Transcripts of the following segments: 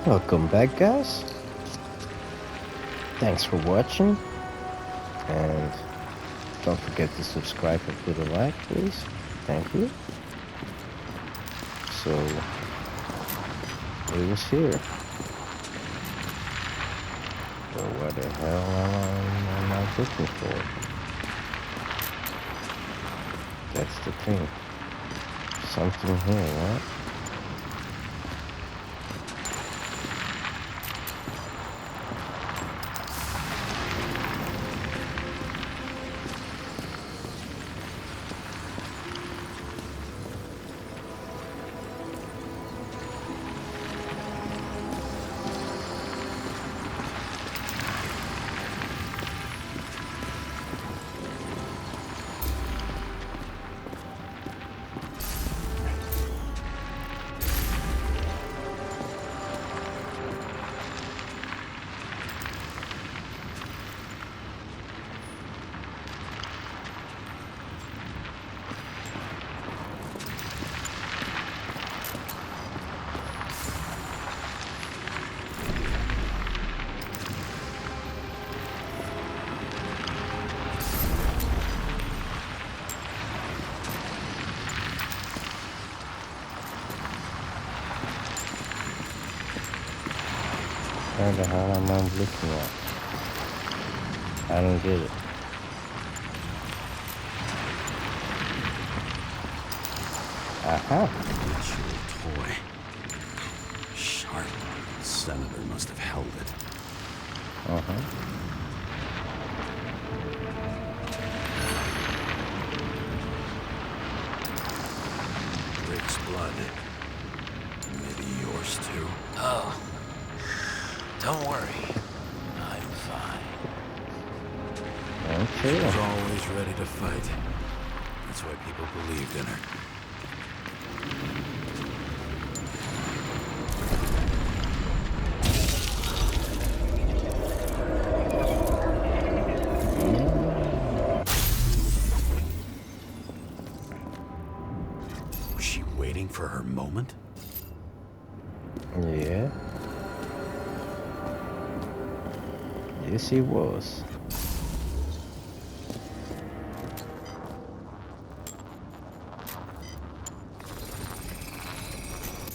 Welcome back, guys. Thanks for watching, and don't forget to subscribe and put a like, please. Thank you. So, it was here. So what the hell am I looking for? That's the thing. Something here, right? Where the hell am I looking at? I don't get it. Aha! Ritual toy. Sharp. Senator must have held it. Uh-huh. Rick's blood. Maybe yours too. Oh, don't worry. I'm fine. She Okay. was always ready to fight. That's why people believed in her. Was she waiting for her moment? Yeah. Yes, he was.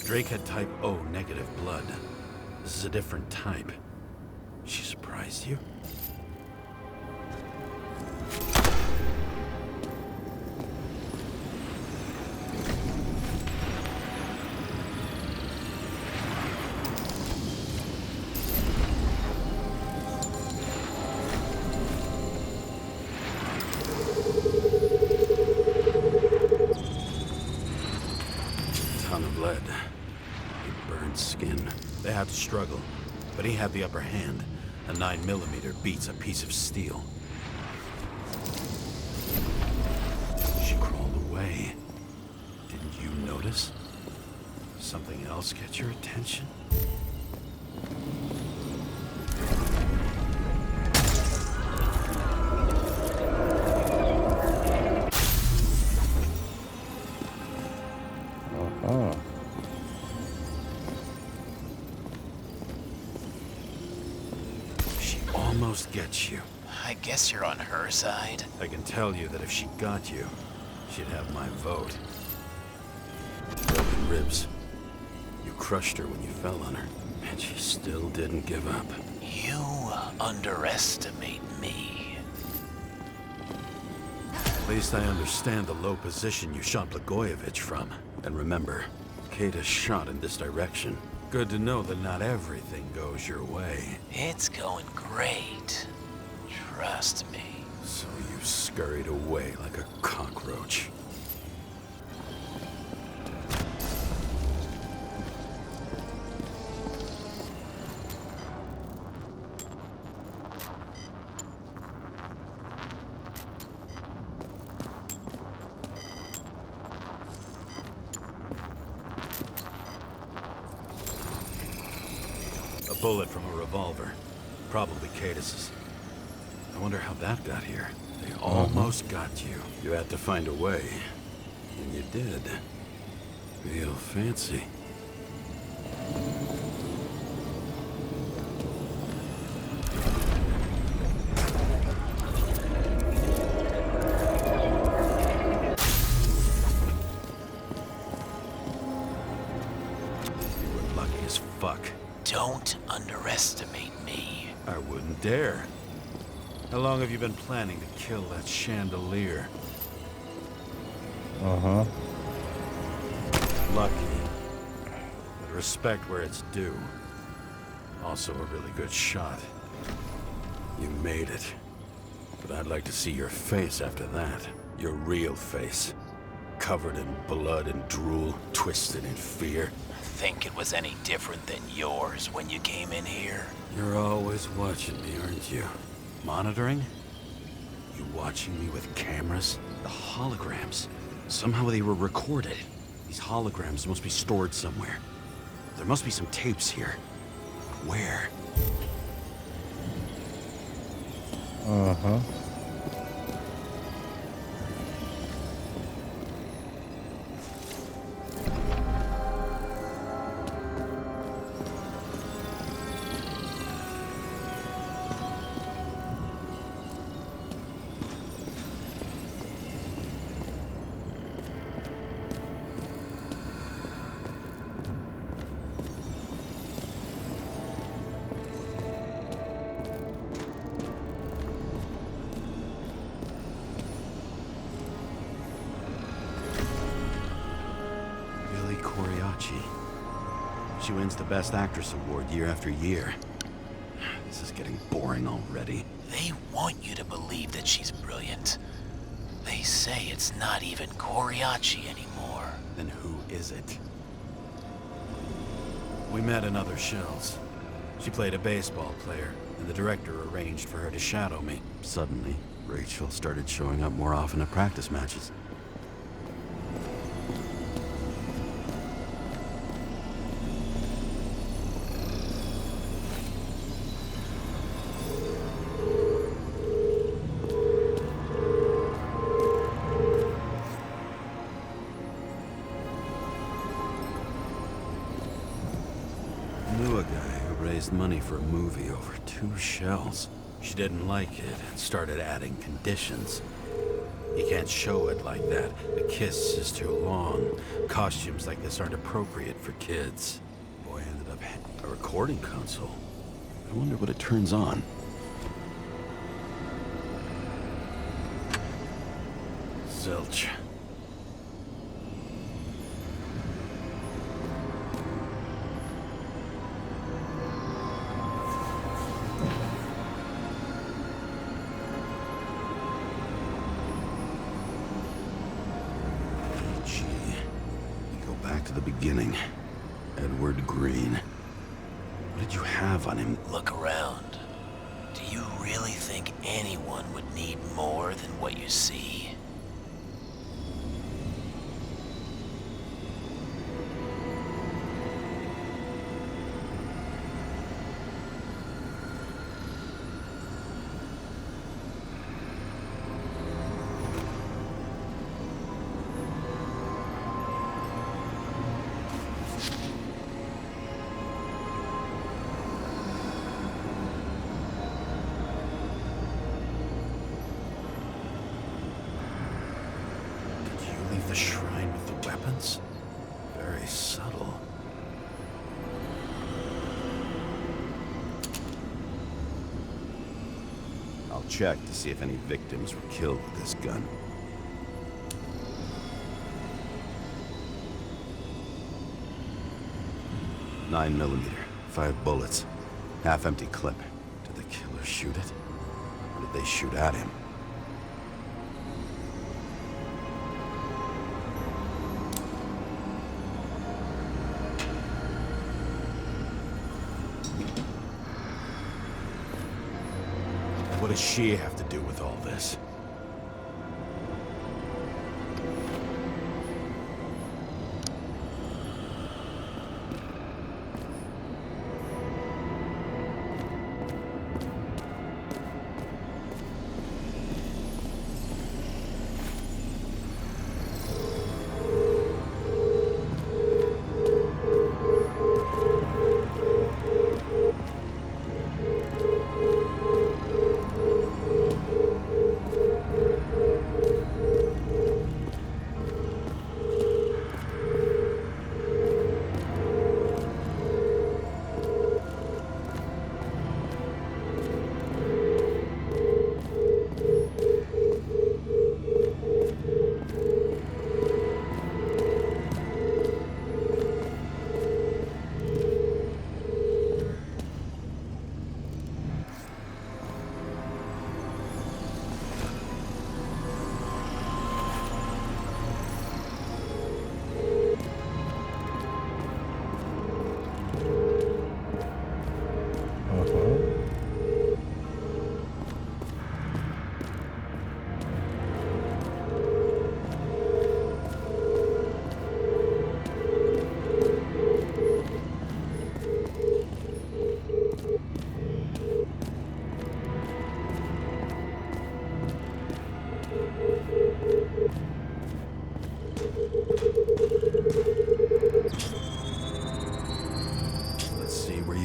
Drake had type O negative blood. This is a different type. She surprised you? Ton of lead. He burned skin. They had to struggle, but he had the upper hand. A 9mm beats a piece of steel. She crawled away. Didn't you notice? Something else get your attention? Uh-huh. She almost gets you. I guess you're on her side. I can tell you that if she got you, she'd have my vote. Broken ribs. You crushed her when you fell on her, and she still didn't give up. You underestimate me. At least I understand the low position you shot Blagojevich from. And remember, Kata shot in this direction. Good to know that not everything goes your way. It's going great. Trust me. So you scurried away like a cockroach. A bullet from a revolver. Probably Cadis's. I wonder how that got here. They almost got you. You had to find a way. And you did. Real fancy. You were lucky as fuck. Don't underestimate me. I wouldn't dare. How long have you been planning to kill that chandelier? Uh-huh. Lucky. But respect where it's due. Also a really good shot. You made it. But I'd like to see your face after that. Your real face. Covered in blood and drool, twisted in fear. Think it was any different than yours when you came in here? You're always watching me, aren't you? Monitoring? You watching me with cameras? The holograms. Somehow they were recorded. These holograms must be stored somewhere. There must be some tapes here. Where? Uh-huh. Billy Coriacci. She wins the Best Actress award year after year. This is getting boring already. They want you to believe that she's brilliant. They say it's not even Coriacci anymore. Then who is it? We met in other shells. She played a baseball player, and the director arranged for her to shadow me. Suddenly, Rachel started showing up more often at practice matches. Knew a guy who raised money for a movie over 2 shells. She didn't like it and started adding conditions. You can't show it like that. The kiss is too long. Costumes like this aren't appropriate for kids. Boy ended up a recording console. I wonder what it turns on. Zilch. Back to the beginning. Edward Green. What did you have on him? Look around. Do you really think anyone would need more than what you see? The shrine with the weapons? Very subtle. I'll check to see if any victims were killed with this gun. .9mm, 5 bullets, half-empty clip. Did the killer shoot it? Or did they shoot at him? What does she have to do with all this?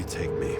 you take me?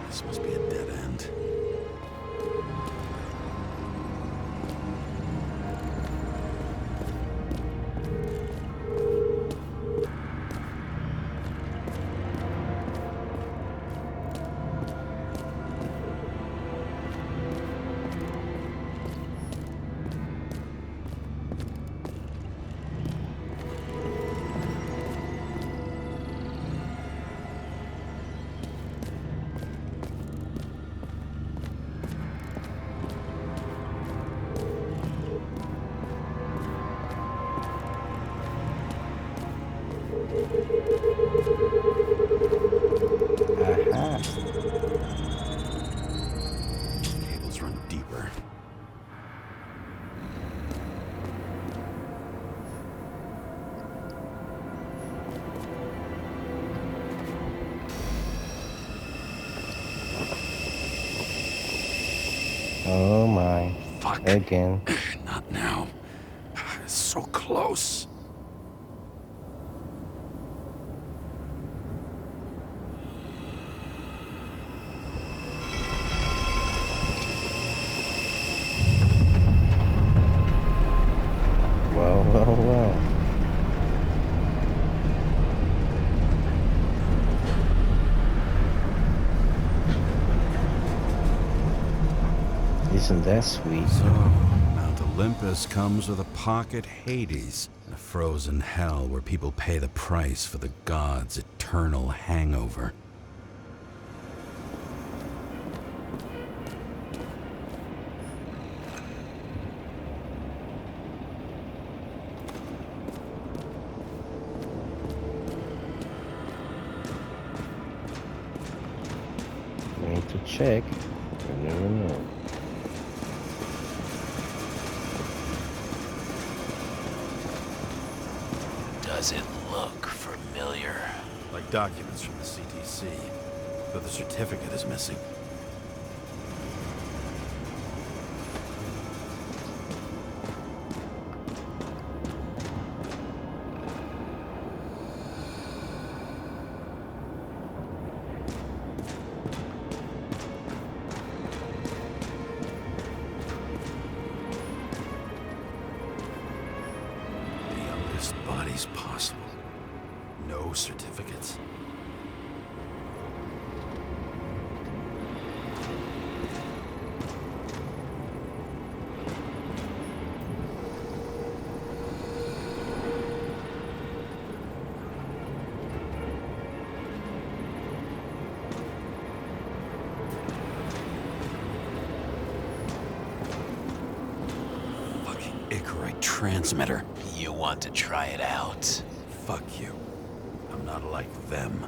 This must be a dead end. Aha. Cables run deeper. Oh my. Fuck. Again. Not now. It's so close. Well, well, well. Isn't that sweet? So, Mount Olympus comes with a pocket Hades, a frozen hell where people pay the price for the gods' eternal hangover. We need to check. You never know. Does it look familiar? Like documents from the CTC, but the certificate is missing. The youngest bodies possible. No certificates. Fucking Icarite transmitter. You want to try it out? Fuck you. I'm not like them.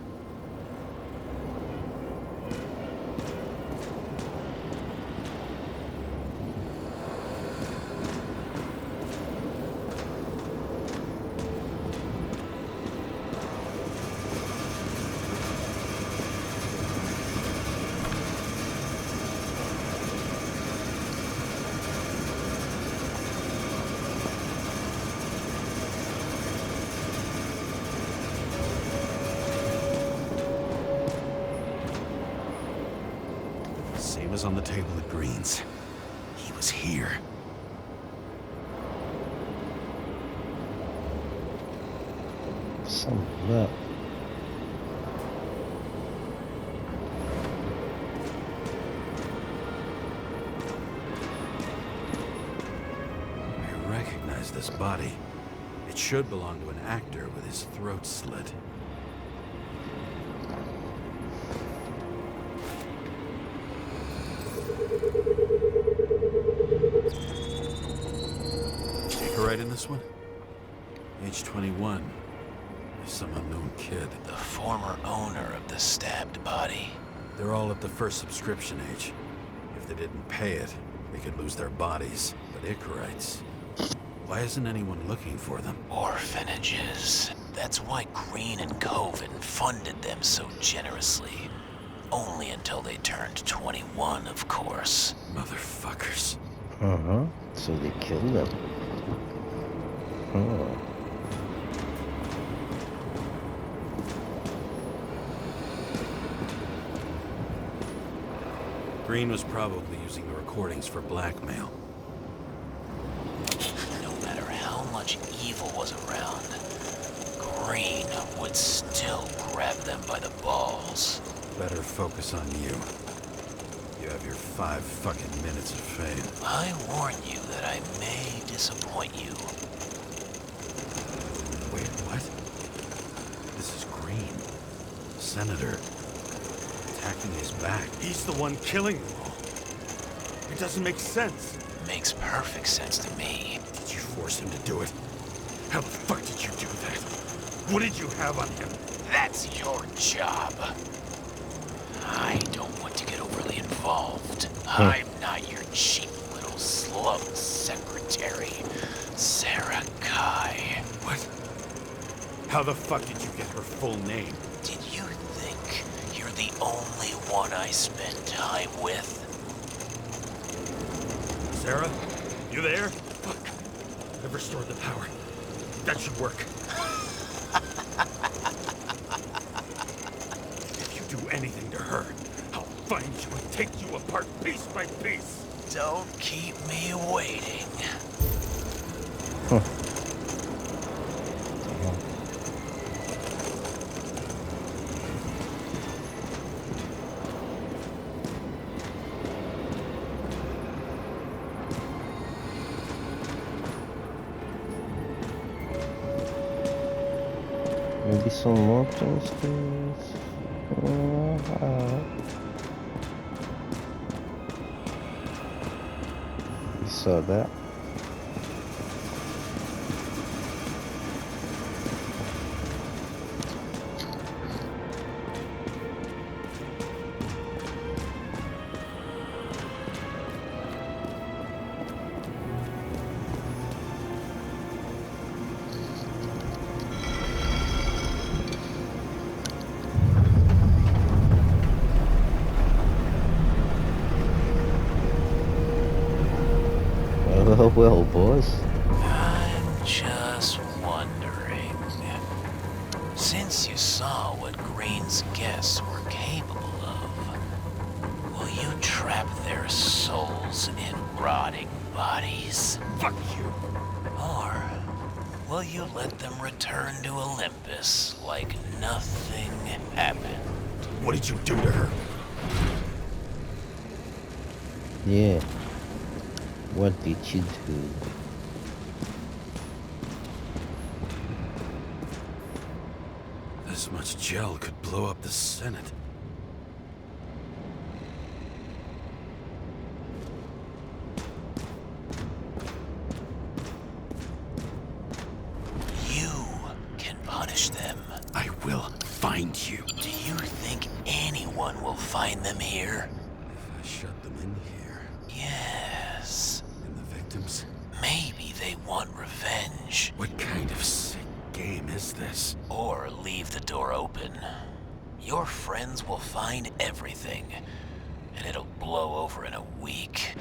Same as on the table at Green's. He was here. Some luck. I recognize this body. It should belong to an actor with his throat slit. this one? Age 21. Some unknown kid. The former owner of the stabbed body. They're all at the first subscription age. If they didn't pay it, they could lose their bodies. But Icarites... Why isn't anyone looking for them? Orphanages. That's why Green and Coven funded them so generously. Only until they turned 21, of course. Motherfuckers. Uh-huh. So they killed them. Oh. Green was probably using the recordings for blackmail. No matter how much evil was around, Green would still grab them by the balls. Better focus on you. You have your 5 fucking minutes of fame. I warn you that I may disappoint you. Wait, what? This is Green. Senator. Attacking his back. He's the one killing them all. It doesn't make sense. Makes perfect sense to me. Did you force him to do it? How the fuck did you do that? What did you have on him? That's your job. I don't want to get overly involved. I'm not your cheap little slum secretary, Sarah Kai. What? How the fuck did you get her full name? Did you think you're the only one I spend time with? Sarah? You there? Fuck. I've restored the power. That should work. If you do anything to her, I'll find you and take you apart piece by piece. Don't keep me waiting. Huh. Maybe some more posters. You saw that? Well, boys. I'm just wondering. Since you saw what Green's guests were capable of, will you trap their souls in rotting bodies? Fuck you. Or will you let them return to Olympus like nothing happened? What did you do to her? Yeah. What did you do? This much gel could blow up the Senate. You can punish them. I will find you. Do you think anyone will find them here? If I shut them in here, Yes. and the victims, Maybe they want revenge. what kind of sick game is this? Or leave the door open. Your friends will find everything, and it'll blow over in a week.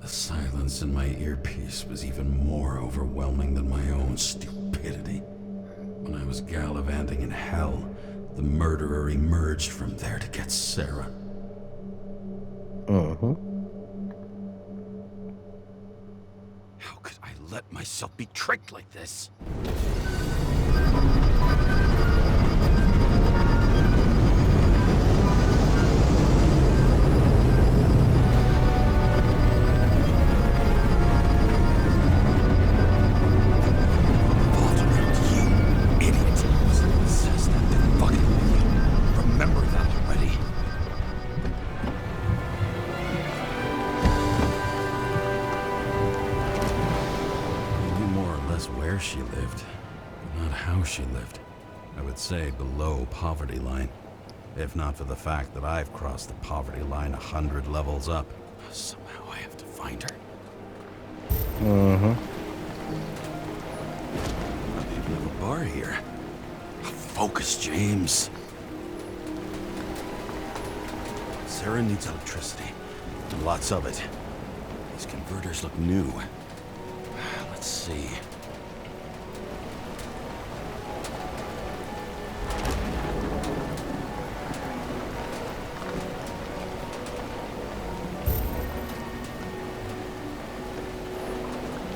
The silence in my earpiece was even more overwhelming than my own stupidity. When I was gallivanting in hell, the murderer emerged from there to get Sarah. How could I let myself be tricked like this? where she lived, not how she lived. I would say below poverty line. If not for the fact that I've crossed the poverty line 100 levels up. Somehow I have to find her. Mm-hmm. They even have a bar here. Focus, James. Sarah needs electricity, and lots of it. These converters look new. Let's see.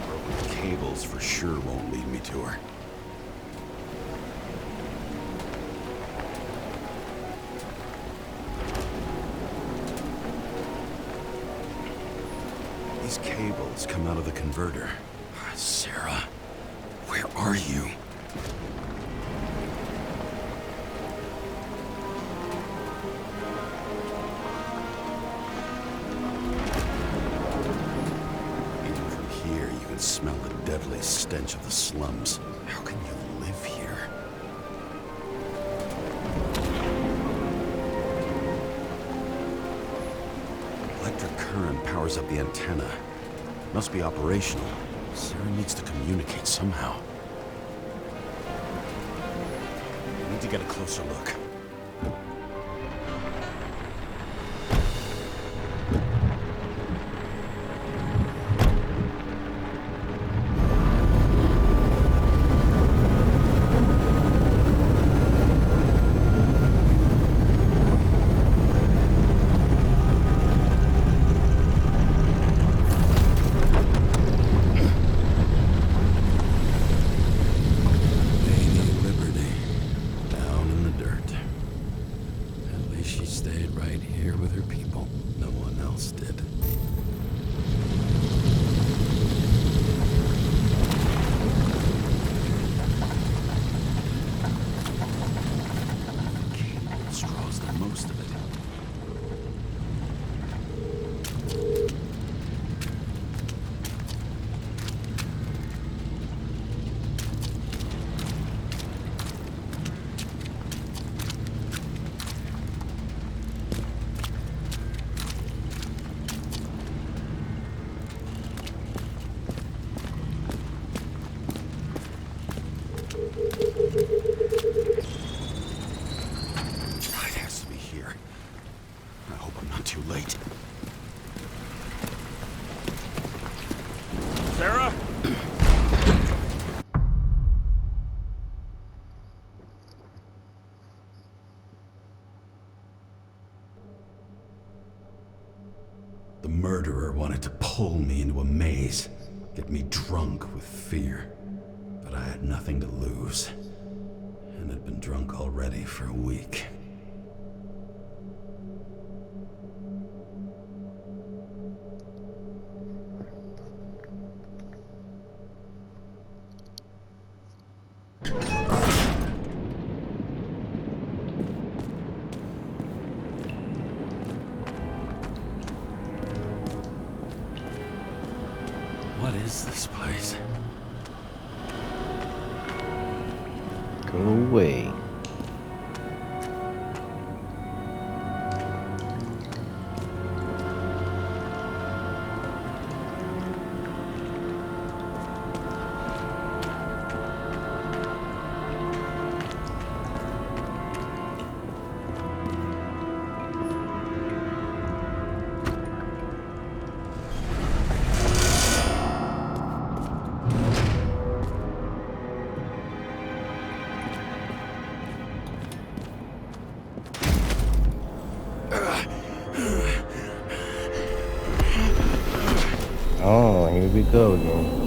Broken cables for sure won't lead me to her. These cables come out of the converter. Sarah, where are you? Even from here, you can smell the deadly stench of the slums. How can you live here? Electric current powers up the antenna. Must be operational. Sarah needs to communicate somehow. I need to get a closer look. Sarah? The murderer wanted to pull me into a maze, get me drunk with fear. But I had nothing to lose, and had been drunk already for a week. What is this place? Go away. Oh, here we go again.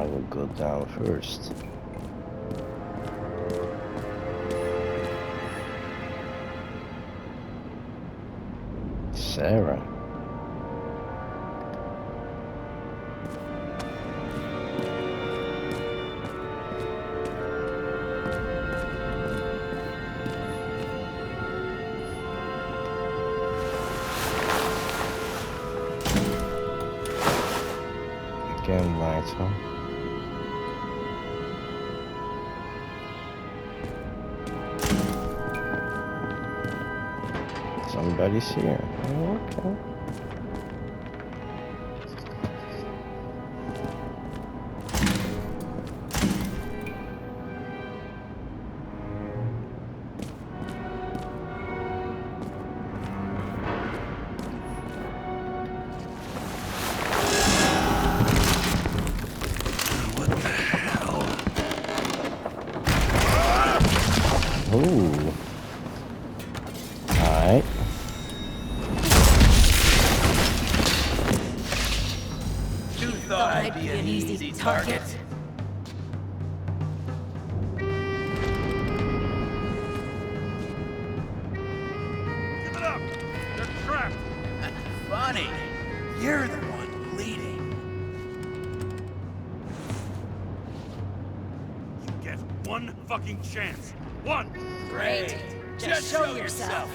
I will go down first. Sarah. Again, lights, huh? Somebody's here. Oh, okay. Ooh. Alright. You thought I'd be an easy target? Give it up! They're trapped! Funny. You're the one bleeding. You get one fucking chance. One! Great. Just show yourself.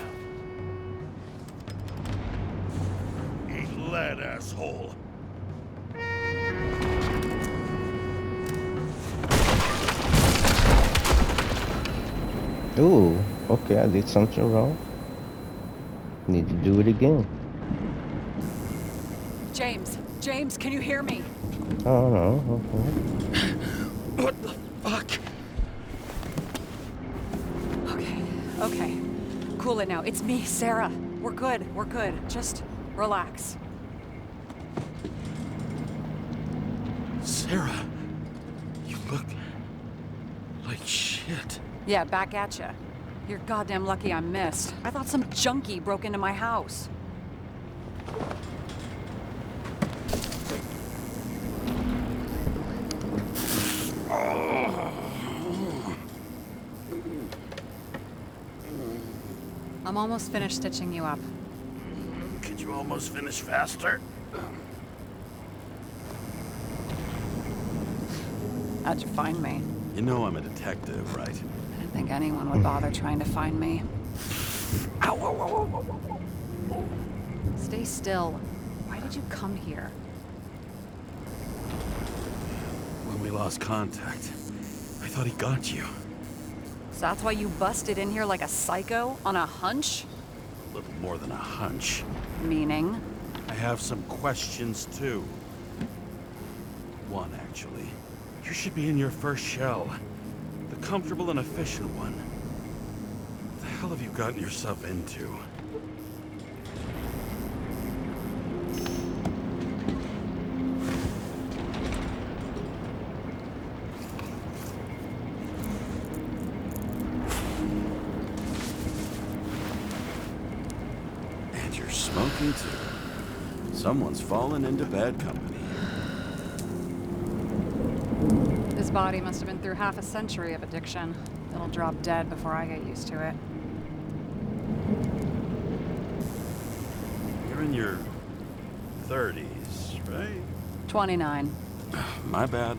Eat lead, asshole. Ooh. Okay, I did something wrong. Need to do it again. James, can you hear me? Oh no. Okay. What the fuck? Okay. Cool it now. It's me, Sarah. We're good. Just relax. Sarah, you look like shit. Yeah, back at ya. You're goddamn lucky I missed. I thought some junkie broke into my house. I'm almost finished stitching you up. Could you almost finish faster? How'd you find me? You know I'm a detective, right? I didn't think anyone would bother trying to find me. Stay still. Why did you come here? When we lost contact, I thought he got you. So that's why you busted in here like a psycho on a hunch? A little more than a hunch. Meaning? I have some questions too. One, actually. You should be in your first shell. The comfortable and efficient one. What the hell have you gotten yourself into? And you're smoking too. Someone's fallen into bad company. His body must have been through half a century of addiction. It'll drop dead before I get used to it. You're in your 30s, right? 29. My bad.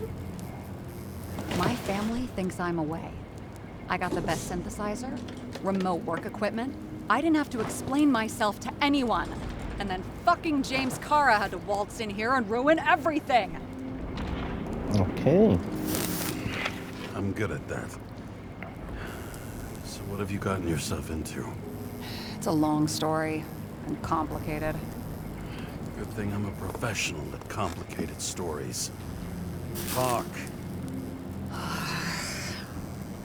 My family thinks I'm away. I got the best synthesizer, remote work equipment. I didn't have to explain myself to anyone. And then fucking James Kara had to waltz in here and ruin everything. Okay. I'm good at that. So what have you gotten yourself into? It's a long story and complicated. Good thing I'm a professional at complicated stories. Talk.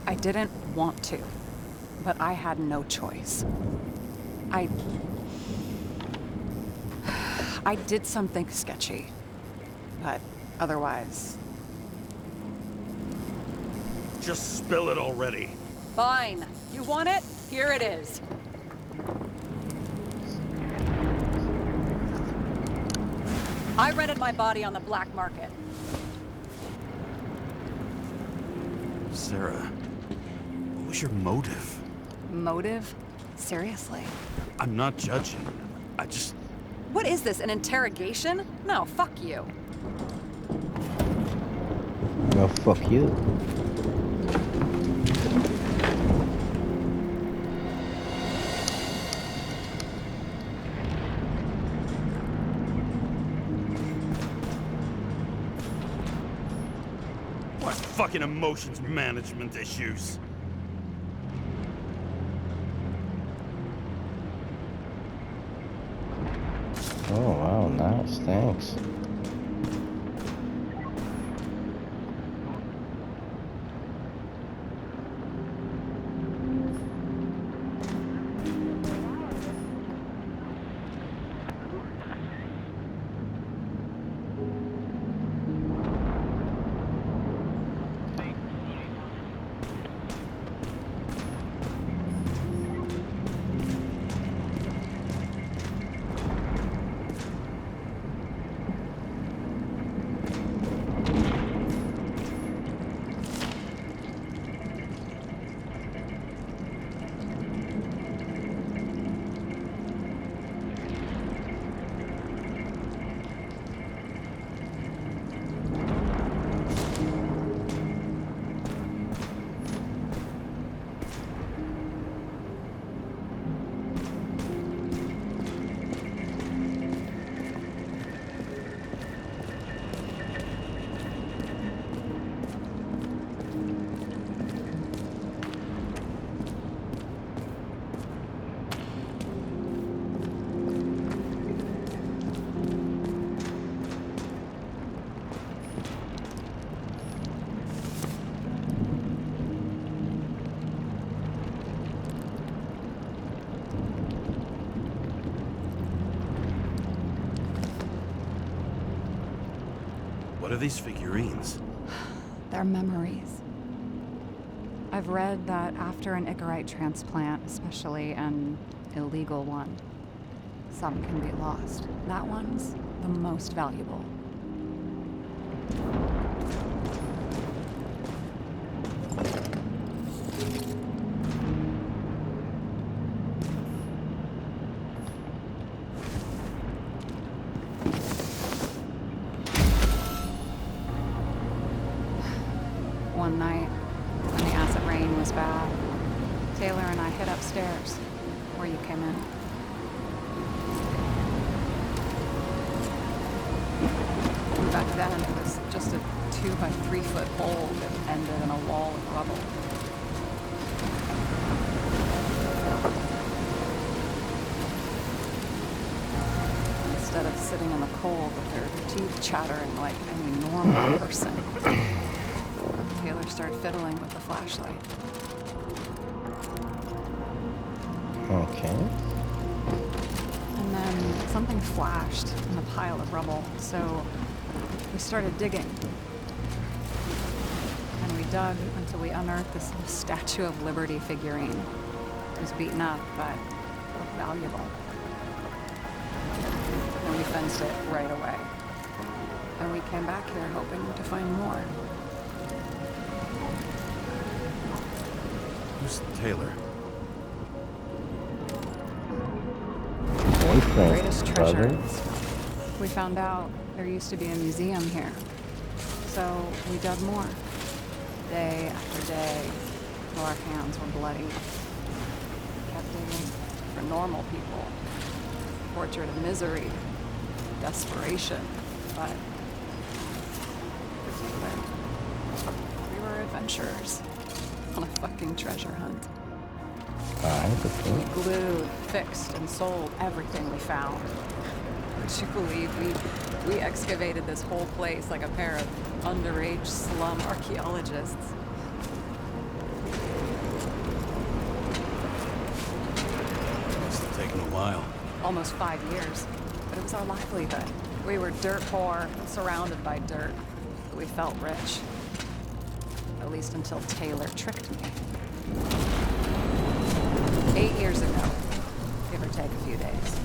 I didn't want to, but I had no choice. I did something sketchy, but otherwise... Just spill it already. Fine. You want it? Here it is. I rented my body on the black market. Sarah, what was your motive? Motive? Seriously? I'm not judging. I just... What is this, an interrogation? No, fuck you. No, fuck you. What fucking emotions management issues? Oh, wow, nice. Thanks. What are these figurines? They're memories. I've read that after an Icarite transplant, especially an illegal one, some can be lost. That one's the most valuable. One night, when the acid rain was bad, Taylor and I hid upstairs, where you came in. And back then, it was just a 2 by 3 foot hole that ended in a wall of rubble. Instead of sitting in the cold with her teeth chattering like any normal person, Taylor started fiddling with the flashlight. Okay. And then something flashed in the pile of rubble, so we started digging. And we dug until we unearthed this little Statue of Liberty figurine. It was beaten up, but looked valuable. And we fenced it right away. And we came back here hoping to find more. Who's Taylor? Greatest treasure. Brother? We found out there used to be a museum here. So we dug more. Day after day, till our hands were bloody. We kept digging for normal people. Portrait of misery, desperation, but for Taylor, we were adventurers on a fucking treasure hunt. Alright, We okay. glued, fixed, and sold everything we found. Would you believe we excavated this whole place like a pair of underage slum archaeologists? Must have taken a while. Almost 5 years, but it was our livelihood. We were dirt poor, surrounded by dirt, but we felt rich. At least until Taylor tricked me. 8 years ago, give or take a few days.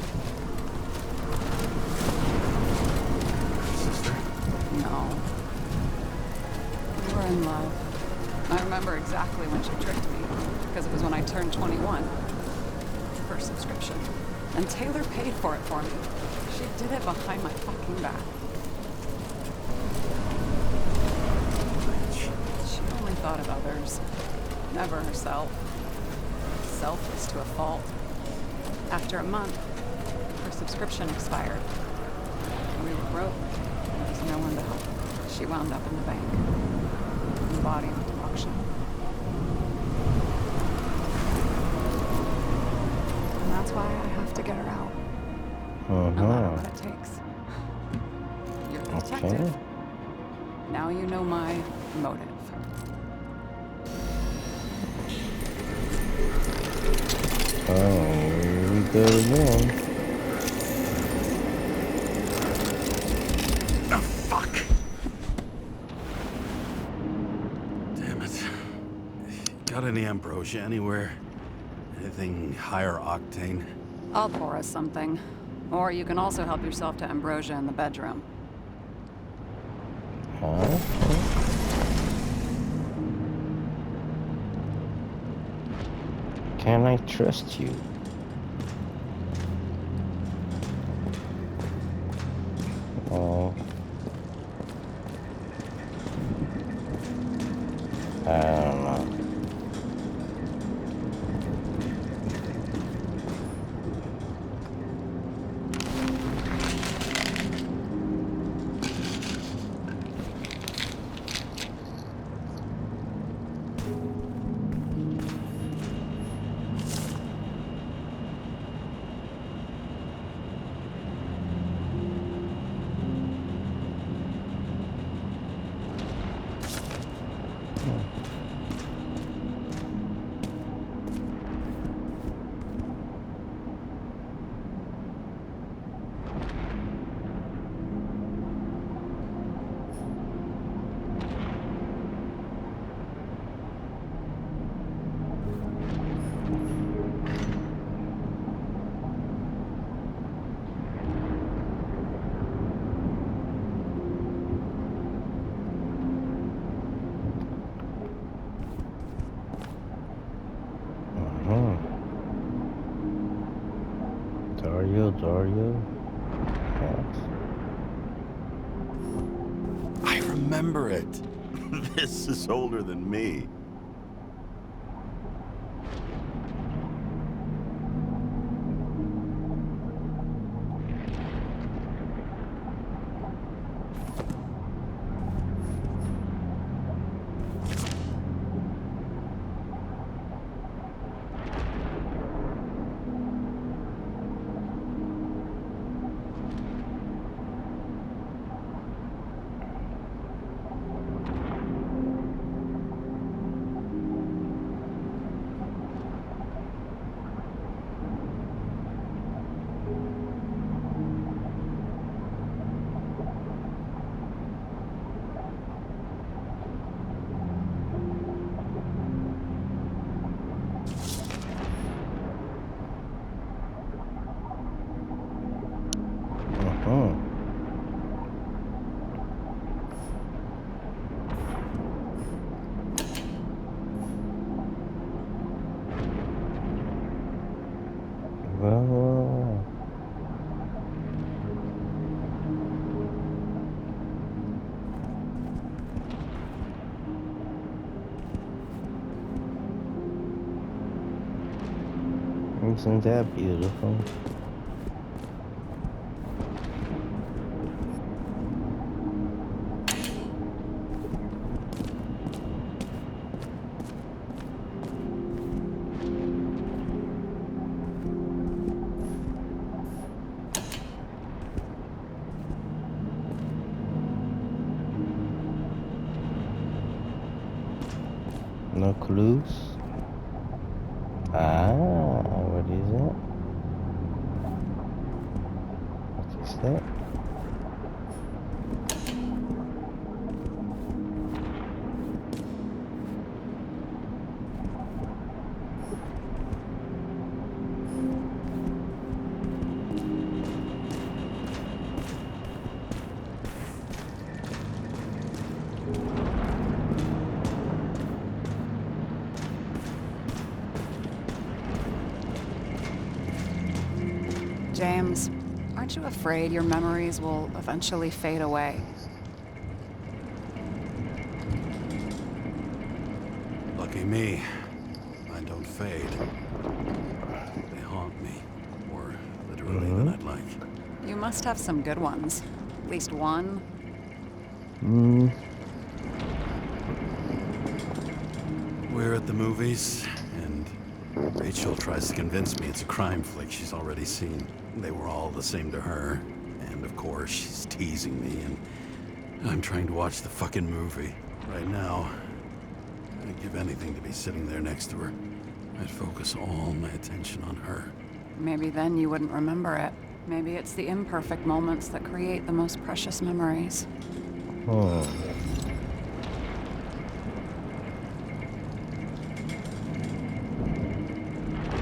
Sister? No. We were in love. I remember exactly when she tricked me, because it was when I turned 21. First subscription. And Taylor paid for it for me. She did it behind my fucking back. She only thought of others, never herself. Selfless to a fault. After a month, her subscription expired. We were broke. There was no one to help. She wound up in the bank. The body went to auction. And that's why I have to get her out. No matter what it takes. You're a detective. Okay. Now you know my motive. Oh, here we go again. Oh, fuck! Damn it. Got any ambrosia anywhere? Anything higher octane? I'll pour us something. Or you can also help yourself to ambrosia in the bedroom. Huh? Can I trust you? Oh. I don't know. Dario. Yes. I remember it. This is older than me. Well, isn't that beautiful? No clues? Ah, what is it? What is that? James, aren't you afraid your memories will eventually fade away? Lucky me. Mine don't fade. They haunt me. More literally than I'd like. You must have some good ones. At least one. We're at the movies, and Rachel tries to convince me it's a crime flick she's already seen. They were all the same to her. And of course, she's teasing me, and I'm trying to watch the fucking movie. Right now, I'd give anything to be sitting there next to her. I'd focus all my attention on her. Maybe then you wouldn't remember it. Maybe it's the imperfect moments that create the most precious memories. Oh.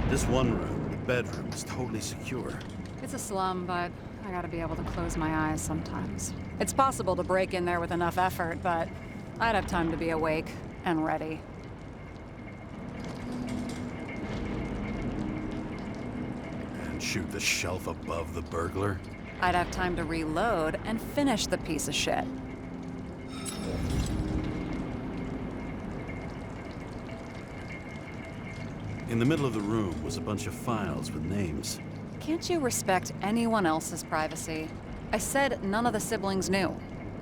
This one room, the bedroom, is totally secure. It's a slum, but I gotta be able to close my eyes sometimes. It's possible to break in there with enough effort, but I'd have time to be awake and ready. And shoot the shelf above the burglar. I'd have time to reload and finish the piece of shit. In the middle of the room was a bunch of files with names. Can't you respect anyone else's privacy? I said none of the siblings knew.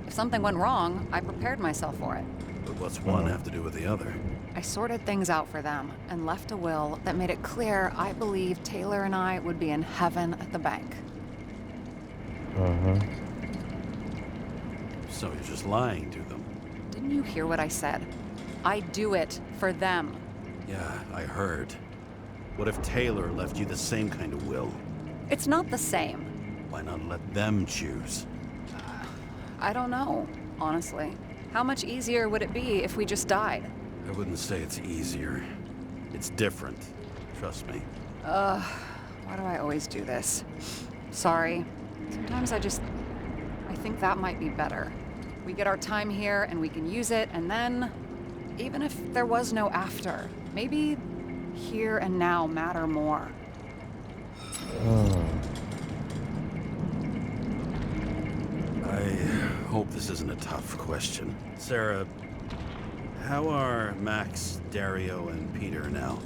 If something went wrong, I prepared myself for it. But what's one have to do with the other? I sorted things out for them and left a will that made it clear I believed Taylor and I would be in heaven at the bank. So you're just lying to them? Didn't you hear what I said? I do it for them. Yeah, I heard. What if Taylor left you the same kind of will? It's not the same. Why not let them choose? I don't know, honestly. How much easier would it be if we just died? I wouldn't say it's easier. It's different. Trust me. Why do I always do this? Sorry. Sometimes I think that might be better. We get our time here and we can use it, and then, even if there was no after, maybe here and now matter more. I hope this isn't a tough question. Sarah, how are Max, Dario, and Peter now?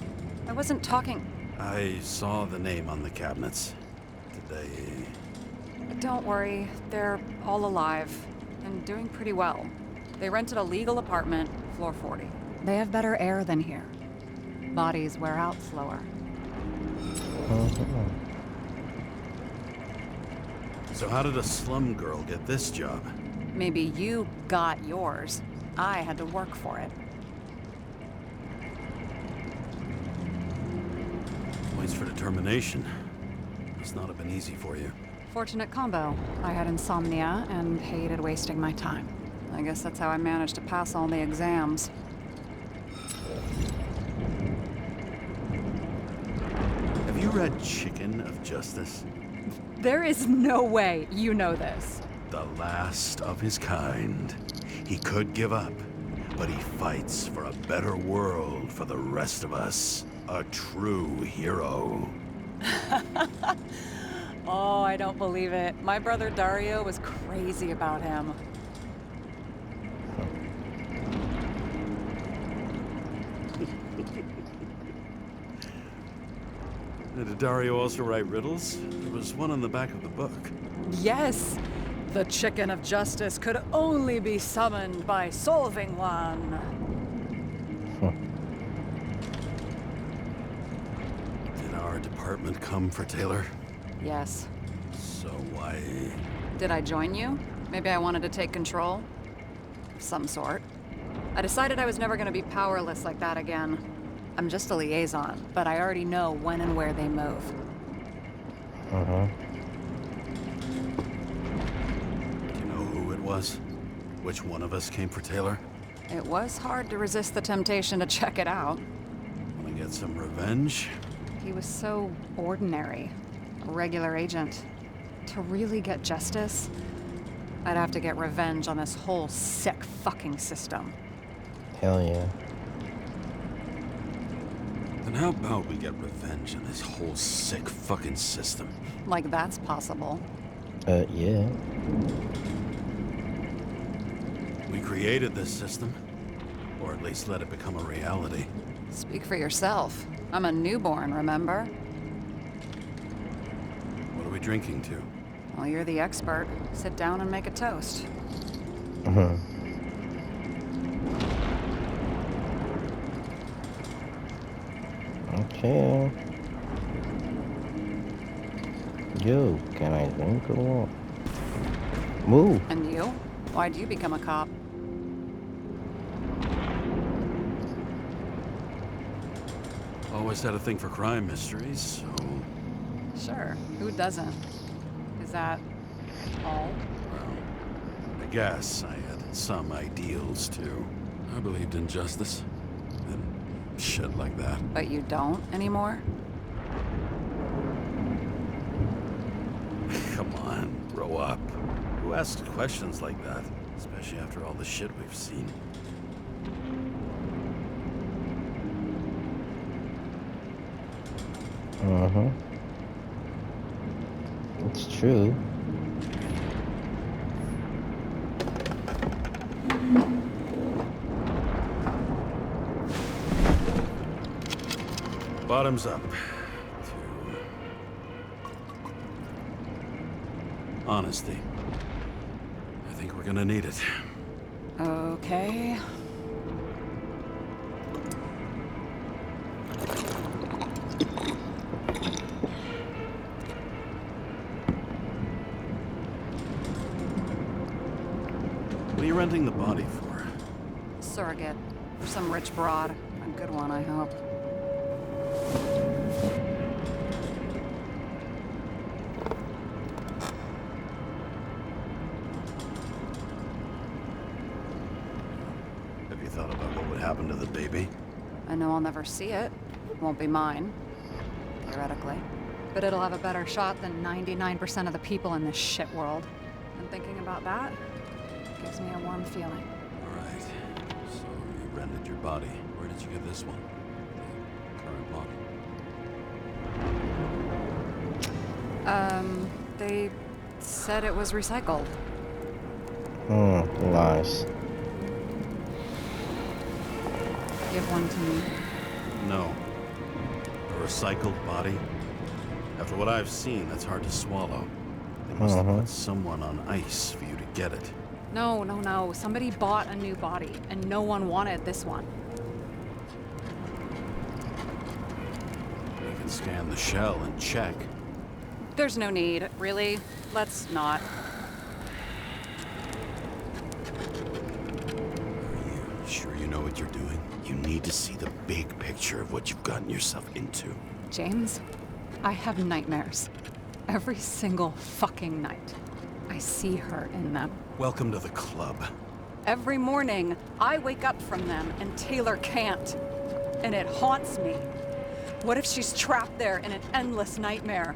I wasn't talking. I saw the name on the cabinets. Did they... Don't worry, they're all alive and doing pretty well. They rented a legal apartment, floor 40. They have better air than here. Bodies wear out slower. So how did a slum girl get this job? Maybe you got yours. I had to work for it. Points for determination. Must not have been easy for you. Fortunate combo. I had insomnia and hated wasting my time. I guess that's how I managed to pass all the exams. Have you read Chicken of Justice? There is no way you know this. The last of his kind. He could give up, but he fights for a better world for the rest of us. A true hero. Oh, I don't believe it. My brother Dario was crazy about him. Did Dario also write riddles? There was one on the back of the book. Yes, the Chicken of Justice could only be summoned by solving one. Did our department come for Taylor? Yes. So why... Did I join you? Maybe I wanted to take control? Of some sort. I decided I was never going to be powerless like that again. I'm just a liaison, but I already know when and where they move. Do you know who it was? Which one of us came for Taylor? It was hard to resist the temptation to check it out. Want to get some revenge? He was so ordinary. A regular agent. To really get justice, I'd have to get revenge on this whole sick fucking system. Hell yeah. Then how about we get revenge on this whole sick fucking system? Like that's possible. Yeah. We created this system. Or at least let it become a reality. Speak for yourself. I'm a newborn, remember? What are we drinking to? Well, you're the expert. Sit down and make a toast. Okay. Yo, can I drink or what? Move. And you? Why'd you become a cop? Always had a thing for crime mysteries, so... Sure. Who doesn't? Is that all? Well, I guess I had some ideals, too. I believed in justice. And shit like that. But you don't anymore? Come on, grow up. Who asks questions like that? Especially after all the shit we've seen. It's true. Bottoms up. To honesty. I think we're gonna need it. Okay. What are you renting the body for? Surrogate. For some rich broad. A good one, I hope. Have you thought about what would happen to the baby? I know I'll never see it. Won't be mine. Theoretically. But it'll have a better shot than 99% of the people in this shit world. And thinking about that gives me a warm feeling. Alright. So you rented your body. Where did you get this one? The current model? They said it was recycled. Nice. Give one to me. No. A recycled body? After what I've seen, that's hard to swallow. They must have put someone on ice for you to get it. No, no, no. Somebody bought a new body, and no one wanted this one. We can scan the shell and check. There's no need, really. Let's not. Are you sure you know what you're doing? You need to see the big picture of what you've gotten yourself into. James, I have nightmares. Every single fucking night. I see her in them. Welcome to the club. Every morning, I wake up from them and Taylor can't. And it haunts me. What if she's trapped there in an endless nightmare?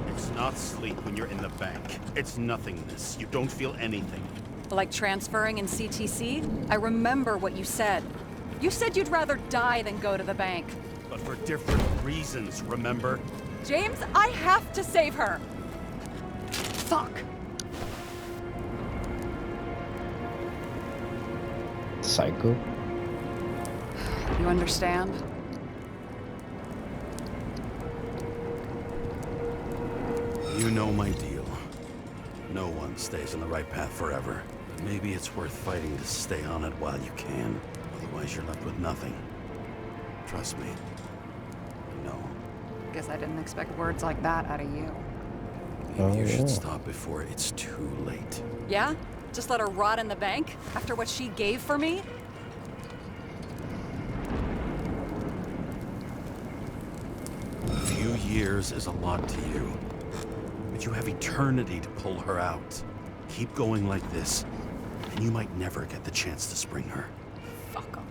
It's not sleep when you're in the bank. It's nothingness. You don't feel anything. Like transferring in CTC? I remember what you said. You said you'd rather die than go to the bank. But for different reasons, remember? James, I have to save her. Fuck. Psycho. You understand? You know my deal. No one stays on the right path forever. But maybe it's worth fighting to stay on it while you can. Otherwise, you're left with nothing. Trust me. I know. Guess I didn't expect words like that out of you. Maybe you Oh, yeah. should stop before it's too late. Yeah? Just let her rot in the bank after what she gave for me? A few years is a lot to you. But you have eternity to pull her out. Keep going like this, and you might never get the chance to spring her. Fuck off.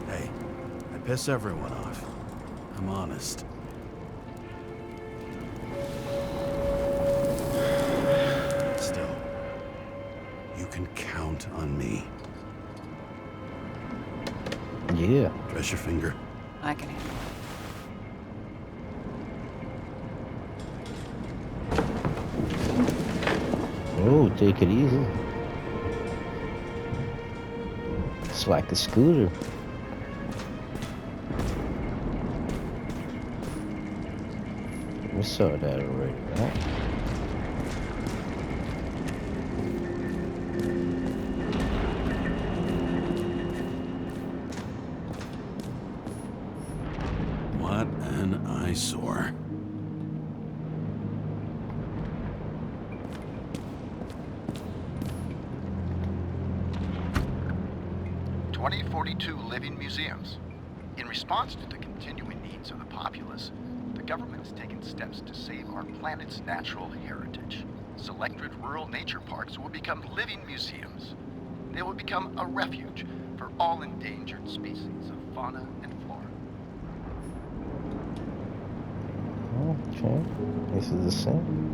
Hey, I piss everyone off. I'm honest. Still, count on me. Yeah. Dress your finger. I can handle it. Oh, take it easy. It's like a scooter. We saw that already, right? What an eyesore. "2042 Living Museums. In response to the continuing needs of the populace, the government has taken steps to save our planet's natural heritage. Selected rural nature parks will become living museums. They will become a refuge for all endangered species of fauna and flora." Okay. This is the same.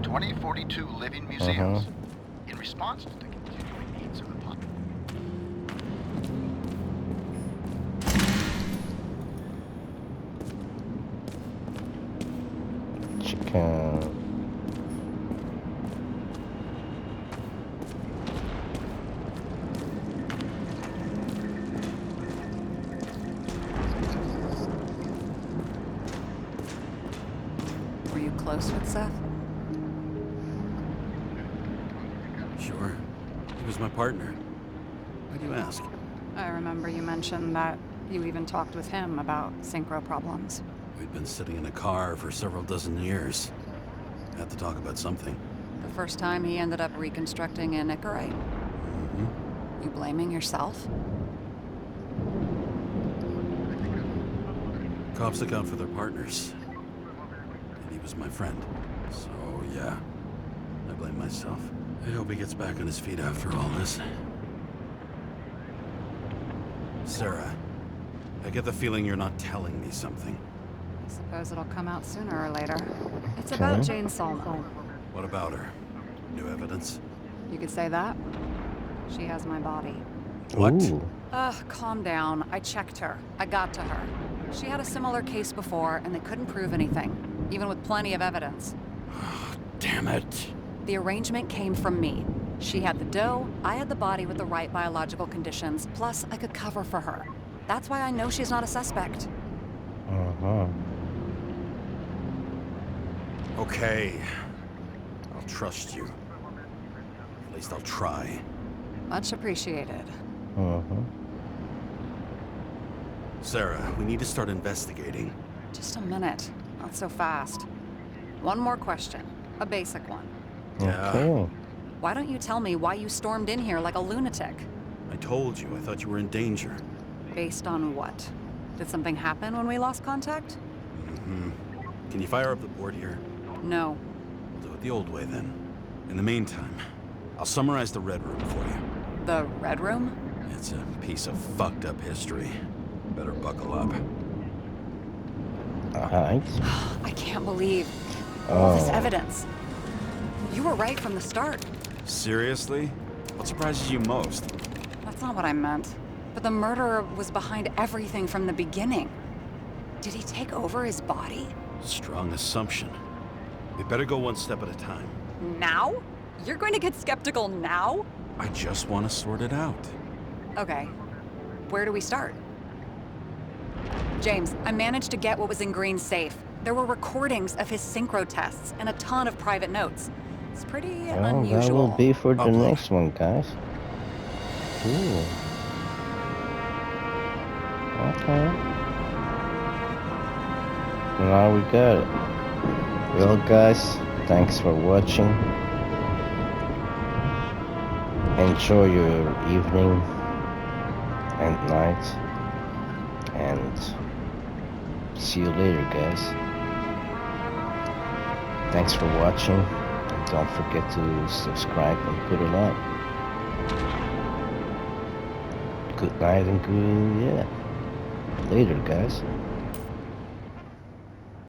2042 Living Museums. In response to the continuing needs of the populace. Chicken. Were you close with Seth? Sure. He was my partner. Why do you ask? I remember you mentioned that you even talked with him about synchro problems. We'd been sitting in a car for several dozen years. Had to talk about something. The first time he ended up reconstructing an Icarite. You blaming yourself? Cops account for their partners. And he was my friend. So, yeah. I blame myself. I hope he gets back on his feet after all this. Sarah, I get the feeling you're not telling me something. I suppose it'll come out sooner or later. It's about Jane Solmo. What about her? New evidence? You could say that. She has my body. What? Ooh. Calm down. I checked her. I got to her. She had a similar case before, and they couldn't prove anything, even with plenty of evidence. Damn it. The arrangement came from me. She had the dough, I had the body with the right biological conditions, plus I could cover for her. That's why I know she's not a suspect. Okay. I'll trust you. At least I'll try. Much appreciated. Sarah, we need to start investigating. Just a minute. Not so fast. One more question. A basic one. Okay. Why don't you tell me why you stormed in here like a lunatic? I told you, I thought you were in danger. Based on what? Did something happen when we lost contact? Can you fire up the board here? No. We'll do it the old way then. In the meantime, I'll summarize the Red Room for you. The Red Room? It's a piece of fucked up history. Better buckle up. Alright. I can't believe all this Oh. evidence. You were right from the start. Seriously? What surprises you most? That's not what I meant. But the murderer was behind everything from the beginning. Did he take over his body? Strong assumption. We better go one step at a time. Now? You're going to get skeptical now? I just want to sort it out. Okay. Where do we start? James, I managed to get what was in Green's safe. There were recordings of his synchro tests and a ton of private notes. It's pretty Well, unusual. that will be for the Upload. next one, guys. Cool. Okay. Now we got it. Well, guys, thanks for watching. Enjoy your evening and night. And see you later, guys. Thanks for watching. And don't forget to subscribe and put a like. Good night and good, yeah. Later, guys.